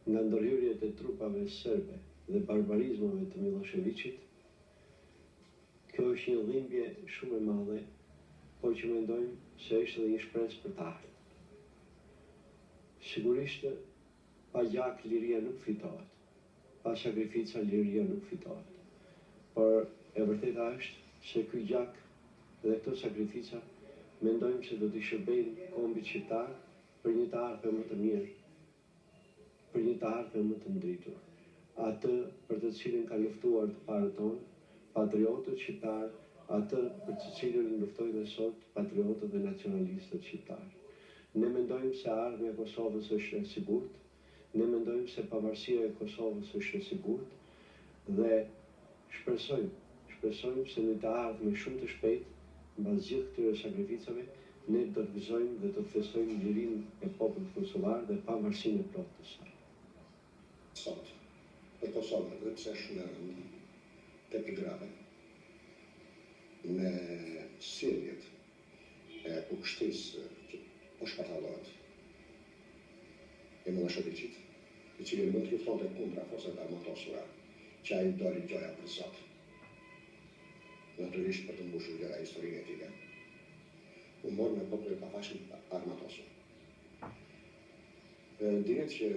nga ndërhyrjet e trupave serbe dhe barbarizmave të Miloševićit, kjo është një dhimbje shumë e madhe, por që mendojmë se është dhe një shpresë për të ardhmen. Sigurisht, pa gjak liria nuk fitohet, pa sakrifica liria nuk fitohet. Por e vërteta është se ky gjak dhe këto sakrifica mendojmë se do t'i shërbejnë kombit shqiptar për një të ardhme më të mirë, për një të ardhme më të ndritur. Atë për të cilin ka luftuar të parët tonë, patriotët shqiptar, atë për të cilin luftojnë dhe sot patriotët dhe nacionalistët shqiptar. Ne mendojmë se ardhmja e Kosovës është e sigurt, ne mendojmë se pavarësia e Kosovës është e sigurt dhe shpresojmë se në të ardhme shumë të shpejt, mbas gjithë këtyre sakrificave, ne do të gëzojmë dhe do të festojmë lirinë e popullit kosovar dhe pavarësinë e plotë të saj. Sot, për Kosovën dhe pse është në tepër grave, me sjelljet e ukshtisë që po shpërthallohet e Miloševićit, i cili mund të luftonte kundra forcave armatosura, që ai doli gjoja për Zot. Natyrisht për të mbushur gjëra historike. U morë me popullin e pafashëm armatosur. Dihet që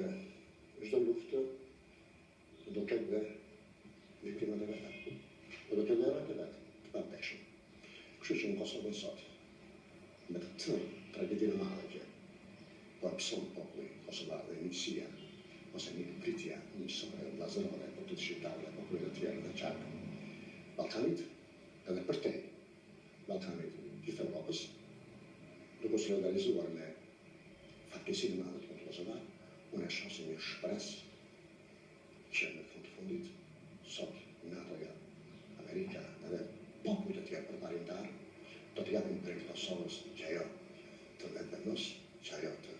çdo luftë do të ketë dhe viktimat e veta. Do të ketë errat e vet, të pavdekshëm. Kështu që në Kosovë sot, me këtë tragedinë e madhe që po abson populli kosovar dhe miqësia, ose një pritja njësore, vllazërore, për të shqiptarëve, popullit të tjerë dhe qarkë. Ballkanit, edhe për te, Ballkanit gjithë Europës, duke se organizuar me fatkeqësinë e madhe të popullit kosovar, unë e shoh si një shpresë që në fund të fundit, sot NATO-ja, Amerika edhe popullit të tjerë përparimtar, do të japin drejt Kosovës që ajo të vendos, që ajo të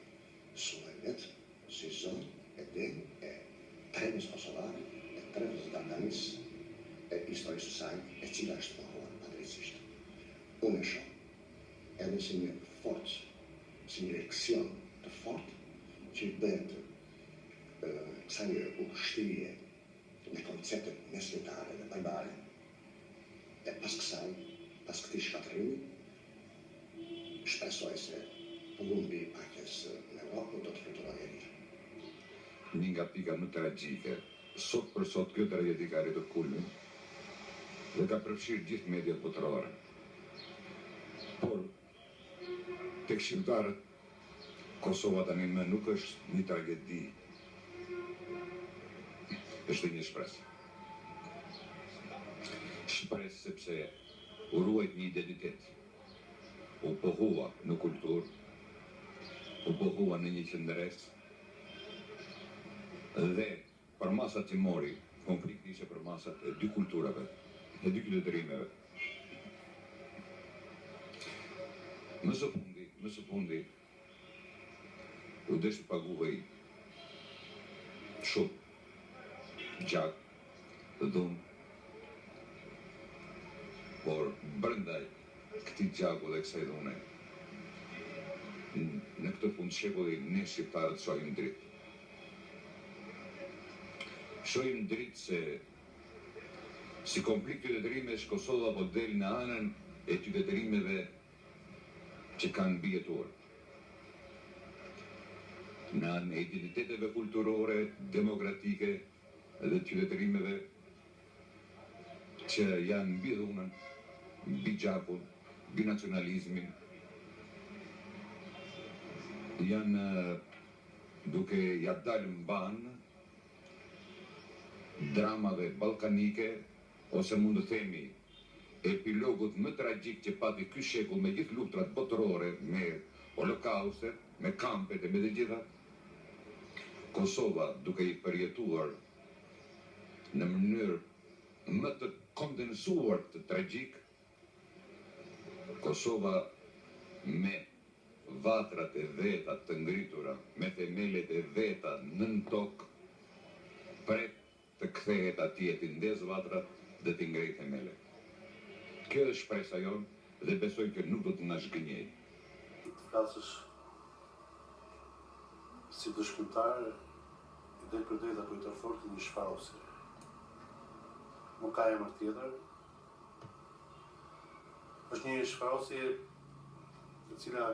sulmoj vetë, si zonë e den e trevës kosovare, e trevës dardanisë, e historisë saj, e cila është mohuar padrejtisht. Unë e shoh edhe si një forcë, si një leksion të fortë që i bëhet kësaj ukshtrije me konceptet mesjetare dhe barbare. E pas kësaj, pas këtij shkatërrimi, shpresoj se përmbi i paqes në Europë do të fluturojë e lirë. Një nga pika më tragjike, sot për sot kjo tragedi ka arritur kulmin dhe ka përfshirë gjithë mediat botërore. Por, tek shqiptarët, Kosova tani më nuk është një tragedi, është një shpresë. Shpresë sepse u ruajt një identitet, u pohua në kulturë, u pohua në një qendres, dhe për masat që mori, konflikti ishte për masat e dy kulturave, e dy qytetërimeve. Më së fundi, u desh të paguhej shumë, gjak, dhunë, por brenda këtij gjaku dhe kësaj dhune, në këtë fund shekulli ne shqiptarët shohim dritë. Shohim dritë se si konflikt qytetërimesh Kosova po del në anën e qytetërimeve që kanë mbijetuar. Në anën e identiteteve kulturore, demokratike dhe qytetërimeve që janë mbi dhunën, mbi gjakun, mbi nacionalizmin, janë duke ja dalë mbanë dramave ballkanike, ose mund të themi epilogut më tragjik që pati ky shekull me gjithë luftrat botërore, me holokaustet, me kampet e me të gjitha. Kosova duke i përjetuar në mënyrë më të kondensuar të tragjik, Kosova me vatrat e veta të ngritura, me themelet e veta nën tokë, pret të kthehet atje të ndez vatrat dhe të ngrej themelet. Kjo është shpresa jonë dhe besoj që nuk do të na zhgënjej. Të flasësh si dëshmitar drejt për drejt apo i tërforti një shfarosi. Nuk ka emër tjetër. Është një shfarosi e cila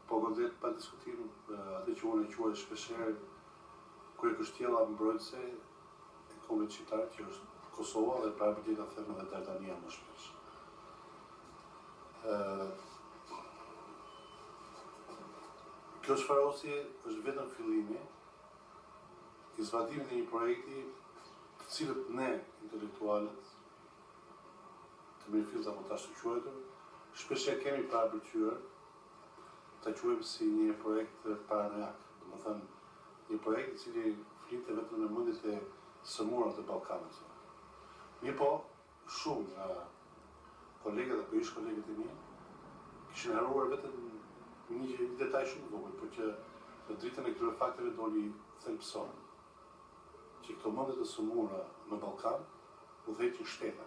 po godet pa diskutim atë që unë e quaj shpeshherë kryekështjella mbrojtëse e kombit shqiptar, që është Kosova dhe pra për ta them edhe Dardania më shpesh. Kjo shfarosje është vetëm fillimi i zbatimit të një projekti të cilët ne, intelektualët, të mirëfillt apo të ashtu quajtur, shpesher kemi parapërqyer ta quajmë si një projekt paranojak, domethënë një projekt i cili flinte vetëm në mendjet e sëmura të Ballkanit. Mirë po, shumë nga kolegët apo ish kolegët e mi kishin haruar vetëm një detaj shumë vogël, por që në dritën e këtyre fakteve doli thelbëson që këto mendje të sëmura në Ballkan udhëheqin shtete.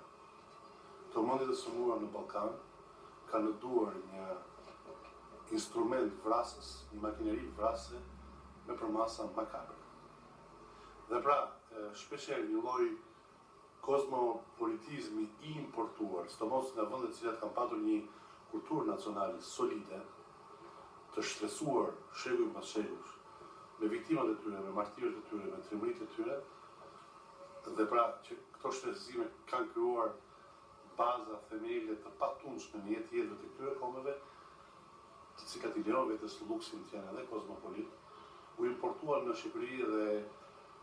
Këto mendje të sëmura në Ballkan kanë në duar një instrument vrasës, një makineri vrasë me përmasa makabre. Dhe pra, shpesher një lloj kozmopolitizmi i importuar, sidomos nga vendet të cilat kanë patur një kulturë nacionale solide, të shtresuar shekuj pas shekush, me viktimat e tyre, me martirët e tyre, me trimëritë e tyre, dhe pra që këto shtresime kanë krijuar baza, themele të patundshme në jetëve të këtyre kombeve, të cilat i lejon vetes luksin të janë edhe kozmopolit, u importuar në Shqipëri dhe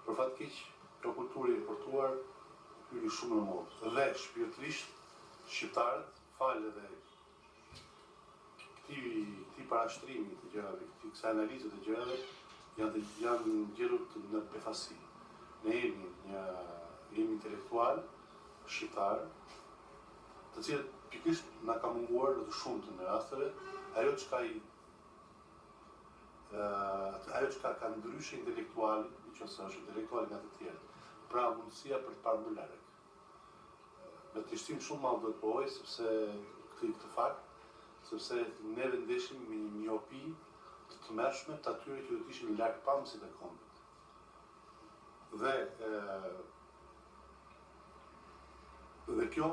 për fat keq, kjo kulturë importuar hyri shumë në modë. Dhe shpirtërisht shqiptarët, falë edhe këtij parashtrimi të gjërave, kësaj analize të gjërave, janë gjetur në befasi. Ne jemi intelektual shqiptar, të cilët pikërisht na ka munguar në të shumtën e rasteve ajo çka ka ndryshe intelektuali, nëse është intelektuali nga të tjerë. Pra mundësia për të parë më larg. Me të shtim shumë madh do të pohoj sepse këtë fakt, sepse ne vendeshim me një miopi të tmerrshme të atyre që do të ishin larg pamësit e kombit. Dhe kjo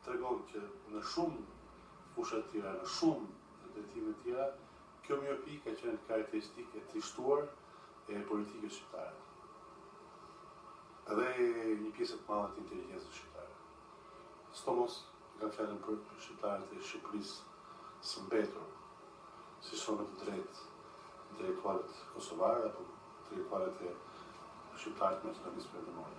tregon që në shumë fusha të tjera, në shumë drejtime të tjera, kjo miopi ka qenë karakteristike e trishtuar e politikës shqiptare. Edhe një pjesë të madhe të inteligjencës shqiptare. Sidomos ka fjalën për shqiptarët e Shqipërisë së mbetur, si shumë të drejtë intelektualët kosovarë apo intelektualët e shqiptarët me nacionalizëm perëndimor.